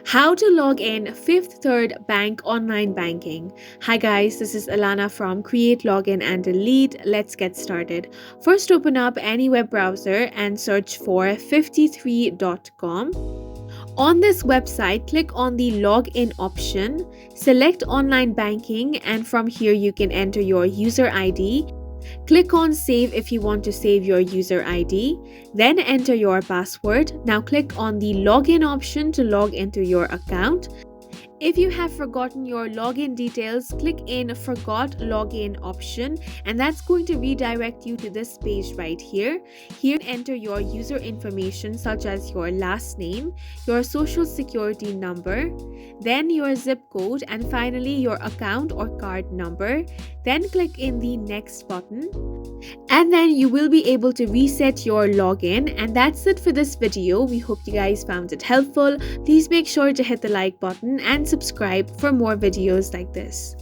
How to log in Fifth Third Bank online banking. Hi guys, this is Alana from Create Login and Delete. Let's get started. First, open up any web browser and search for 53.com. On this website, click on the login option, select online banking, and from here you can enter your user ID. Click on save if you want to save your user ID, then enter your password. Now click on the login option to log into your account. If you have forgotten your login details, click in Forgot Login option, and that's going to redirect you to this page right here. Here, enter your user information such as your last name, your social security number, then your zip code, and finally your account or card number. Then click in the next button, and then you will be able to reset your login. And that's it for this video. We hope you guys found it helpful. Please make sure to hit the like button and subscribe for more videos like this.